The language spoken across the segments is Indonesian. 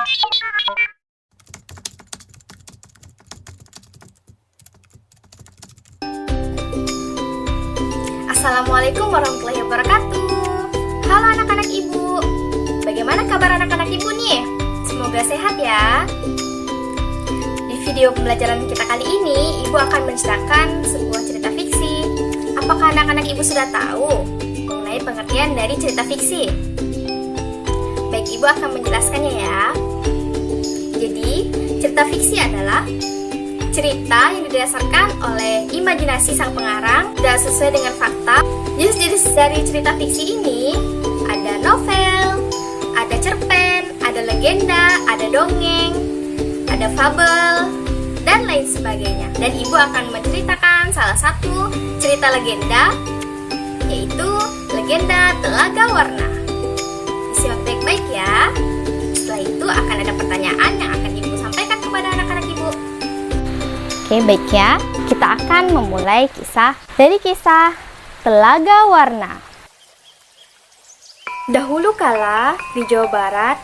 Assalamualaikum warahmatullahi wabarakatuh. Halo anak-anak ibu, bagaimana kabar anak-anak ibu nih? Semoga sehat ya. Di video pembelajaran kita kali ini, ibu akan menceritakan sebuah cerita fiksi. Apakah anak-anak ibu sudah tahu mengenai pengertian dari cerita fiksi? Baik, ibu akan menjelaskannya ya. Jadi, cerita fiksi adalah cerita yang didasarkan oleh imajinasi sang pengarang dan sesuai dengan fakta. Jenis-jenis dari cerita fiksi ini ada novel, ada cerpen, ada legenda, ada dongeng, ada fabel, dan lain sebagainya. Dan ibu akan menceritakan salah satu cerita legenda, yaitu legenda Telaga Warna. Disimak baik-baik ya. Setelah itu akan ada pertanyaan yang akan ibu sampaikan kepada anak-anak ibu. Oke, baik ya. Kita akan memulai kisah Telaga Warna. Dahulu kala di Jawa Barat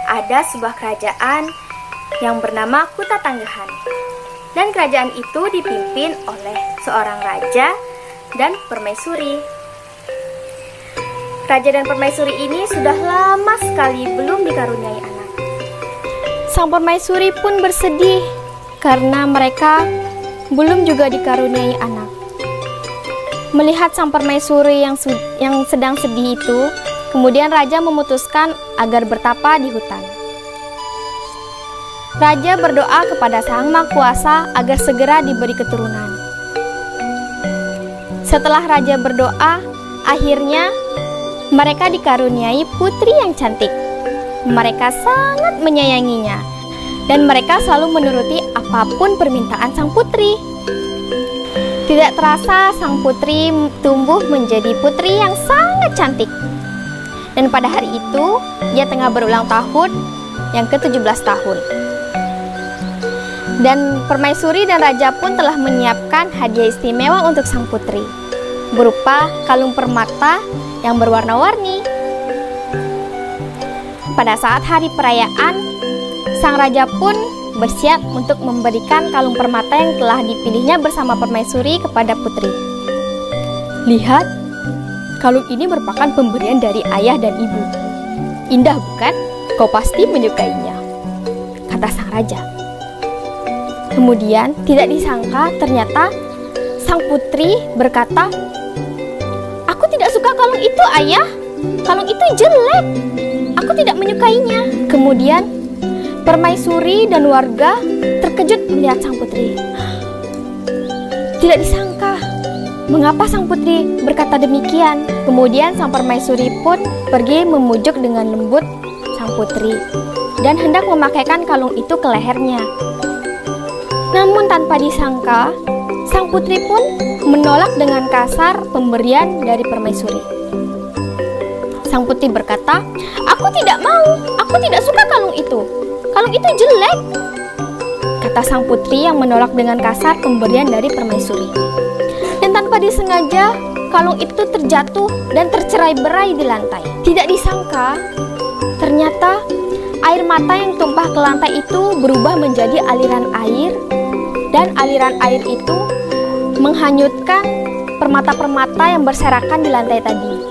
ada sebuah kerajaan yang bernama Kuta Tanggahan. Dan kerajaan itu dipimpin oleh seorang raja dan permaisuri. Raja dan permaisuri ini sudah lama sekali belum dikaruniai anak. Sang permaisuri pun bersedih karena mereka belum juga dikaruniai anak. Melihat sang permaisuri yang sedang sedih itu, kemudian raja memutuskan agar bertapa di hutan. Raja berdoa kepada Sang Maha Kuasa agar segera diberi keturunan. Setelah raja berdoa, akhirnya mereka dikaruniai putri yang cantik. Mereka sangat menyayanginya, dan mereka selalu menuruti apapun permintaan sang putri. Tidak terasa sang putri tumbuh menjadi putri yang sangat cantik. Dan pada hari itu, ia tengah berulang tahun yang ke-17 tahun. Dan permaisuri dan raja pun telah menyiapkan hadiah istimewa untuk sang putri, berupa kalung permata yang berwarna-warni. Pada saat hari perayaan, sang raja pun bersiap untuk memberikan kalung permata yang telah dipilihnya bersama permaisuri kepada putri. Lihat, kalung ini merupakan pemberian dari ayah dan ibu. Indah bukan? Kau pasti menyukainya, kata sang raja. Kemudian tidak disangka ternyata sang putri berkata, "Aku tidak suka kalung itu, ayah. Kalung itu jelek. Aku tidak menyukainya." Kemudian permaisuri dan warga terkejut melihat sang putri. Tidak disangka mengapa sang putri berkata demikian. Kemudian sang permaisuri pun pergi memujuk dengan lembut sang putri dan hendak memakaikan kalung itu ke lehernya. Namun tanpa disangka, sang putri pun menolak dengan kasar pemberian dari permaisuri. Sang putri berkata, "Aku tidak mau, aku tidak suka kalung itu. Kalung itu jelek," kata sang putri yang menolak dengan kasar pemberian dari permaisuri. Dan tanpa disengaja, kalung itu terjatuh dan tercerai-berai di lantai. Tidak disangka, ternyata air mata yang tumpah ke lantai itu berubah menjadi aliran air, dan aliran air itu menghanyutkan permata-permata yang berserakan di lantai tadi.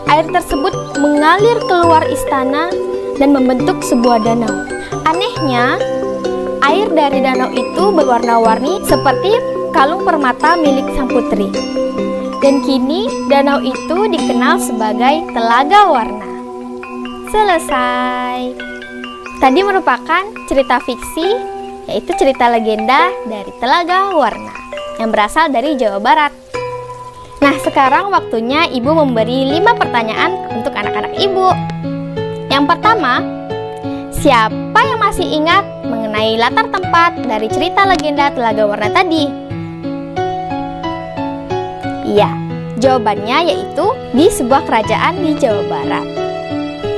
Air tersebut mengalir keluar istana dan membentuk sebuah danau. Anehnya, air dari danau itu berwarna-warni seperti kalung permata milik sang putri. Dan kini danau itu dikenal sebagai Telaga Warna. Selesai. Tadi merupakan cerita fiksi, yaitu cerita legenda dari Telaga Warna yang berasal dari Jawa Barat. Nah, sekarang waktunya ibu memberi 5 pertanyaan untuk anak-anak ibu. Yang pertama, siapa yang masih ingat mengenai latar tempat dari cerita legenda Telaga Warna tadi? Iya, jawabannya yaitu di sebuah kerajaan di Jawa Barat.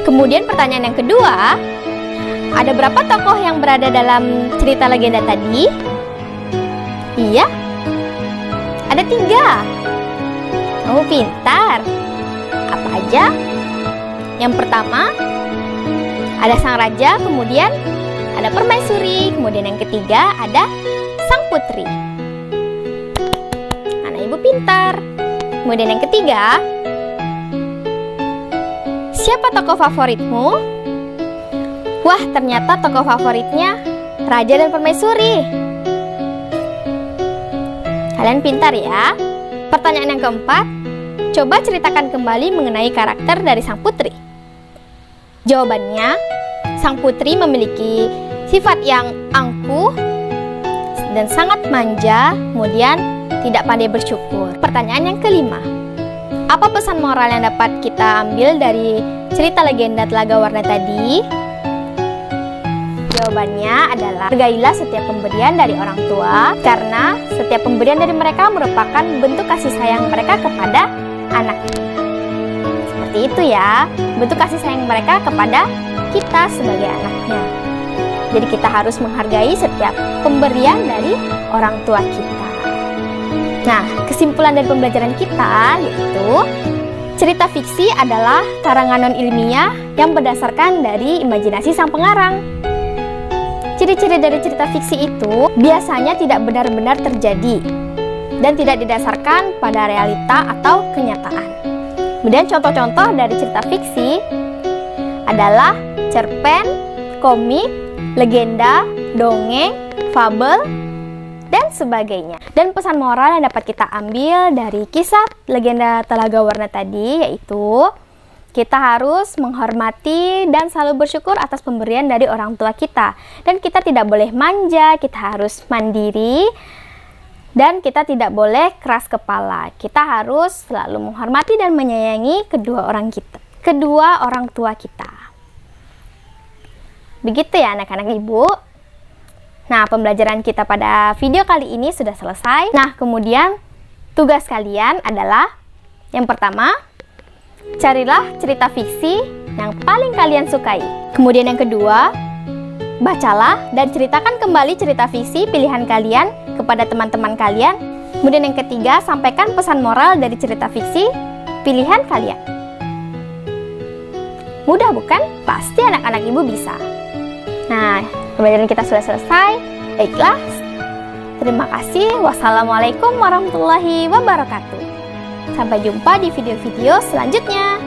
Kemudian pertanyaan yang kedua, ada berapa tokoh yang berada dalam cerita legenda tadi? Iya, ada 3. Kamu pintar. Apa aja? Yang pertama, ada sang raja, kemudian ada permaisuri, kemudian yang ketiga ada sang putri. Anak ibu pintar. Kemudian yang ketiga, siapa tokoh favoritmu? Wah, ternyata tokoh favoritnya raja dan permaisuri. Kalian pintar ya. Pertanyaan yang keempat, coba ceritakan kembali mengenai karakter dari sang putri. Jawabannya, sang putri memiliki sifat yang angkuh dan sangat manja, kemudian tidak pandai bersyukur. Pertanyaan yang kelima, apa pesan moral yang dapat kita ambil dari cerita legenda Telaga Warna tadi? Jawabannya adalah, hargailah setiap pemberian dari orang tua, karena setiap pemberian dari mereka merupakan bentuk kasih sayang mereka kepada anaknya. Seperti itu ya, bentuk kasih sayang mereka kepada kita sebagai anaknya. Jadi kita harus menghargai setiap pemberian dari orang tua kita. Nah, kesimpulan dari pembelajaran kita yaitu cerita fiksi adalah karangan non-ilmiah yang berdasarkan dari imajinasi sang pengarang. Ciri-ciri dari cerita fiksi itu biasanya tidak benar-benar terjadi dan tidak didasarkan pada realita atau kenyataan. Kemudian contoh-contoh dari cerita fiksi adalah cerpen, komik, legenda, dongeng, fabel, dan sebagainya. Dan pesan moral yang dapat kita ambil dari kisah legenda Telaga Warna tadi yaitu kita harus menghormati dan selalu bersyukur atas pemberian dari orang tua kita. Dan kita tidak boleh manja, kita harus mandiri, dan kita tidak boleh keras kepala. Kita harus selalu menghormati dan menyayangi kedua orang tua kita. Begitu ya anak-anak ibu. Nah, pembelajaran kita pada video kali ini sudah selesai. Nah, kemudian tugas kalian adalah yang pertama, carilah cerita fiksi yang paling kalian sukai. Kemudian yang kedua, bacalah dan ceritakan kembali cerita fiksi pilihan kalian kepada teman-teman kalian. Kemudian yang ketiga, sampaikan pesan moral dari cerita fiksi pilihan kalian. Mudah bukan? Pasti anak-anak ibu bisa. Nah, pembelajaran kita sudah selesai. Baiklah, terima kasih. Wassalamualaikum warahmatullahi wabarakatuh. Sampai jumpa di video-video selanjutnya.